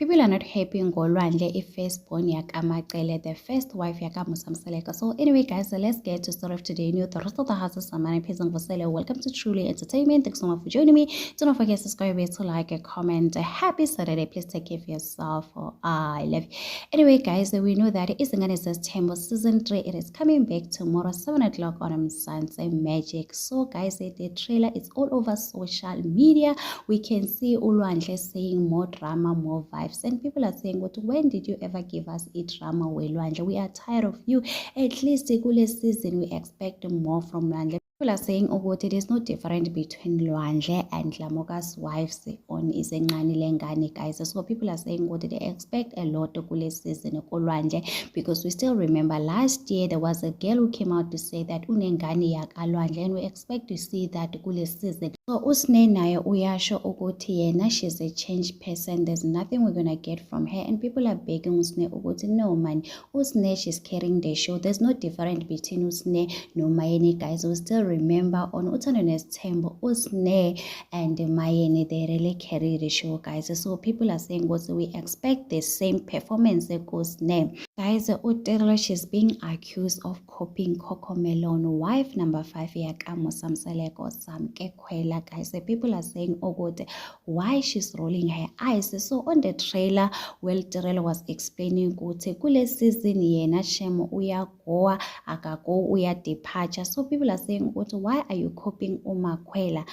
People are not happy ngolwandle i-firstborn yakaMacele, the first wife yakaMusa Msaleka. So anyway guys, so let's get to start of today news. The rest of the houses Samani Pizang Vasile. Welcome to Truly Entertainment. Thanks so much for joining me. Do not forget to subscribe, to like, a comment. Happy Saturday. Please take care of yourself. I love you. Anyway guys, we know that Isingane September season 3. It is coming back tomorrow 7 o'clock on Sunday Magic. So guys, the trailer is all over social media. We can see Ulwandle saying more drama, more vibes. And people are saying, "What? When did you ever give us a drama, Lwandle? We are tired of you. At least the season, we expect more from Lwandle." People are saying, "Oh, what? It is not different between Lwandle and Lamoka's wives on Isencane Lengane, guys." So people are saying, "What? They expect a lot of kule season Lwandle," because we still remember last year there was a girl who came out to say that unengane yak Lwandle, and we expect to see that kule season. So usne naye uyasho ukuthi yena she's a changed person. There's nothing we're gonna get from her, and people are begging usne ukuthi no man, usne she's carrying the show. There's no difference between usne no Mayeni, guys. We still remember on Uthando Nesthembu, usne and Mayeni, they really carry the show, guys. So people are saying what we expect the same performance usne. Guys, Utirelo, she's being accused of copying CoComelon, wife number 5 yakaMusa Msaleka Samke Khwela. Guys, the people are saying, "Oh God, why she's rolling her eyes?" So on the trailer, well, Tirelo was explaining ukuthi kule season yena Shemo uyagoa akago uya departure. So people are saying, "Why are you copying uMakhwela?"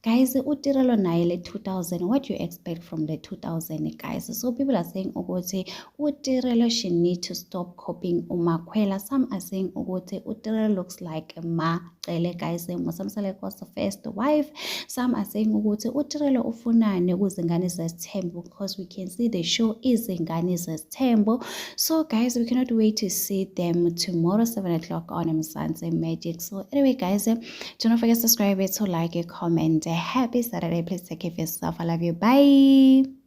Guys, Utirelo naile 2000. What do you expect from the 2000, guys? So people are saying Utirelo she need to stop copying uMakhwela. Some are saying Utirelo looks like Macele, guys. Musa Msaleka was the first wife. Some are saying Utirelo ufunane kuzingane zesithembu, because we can see the show is Izingane Zesithembu. So guys, we cannot wait to see them tomorrow 7 o'clock on Sunday Magic. So anyway guys, do not forget to subscribe, to like, a comment. Happy Saturday. Please take care of yourself. I love you. Bye.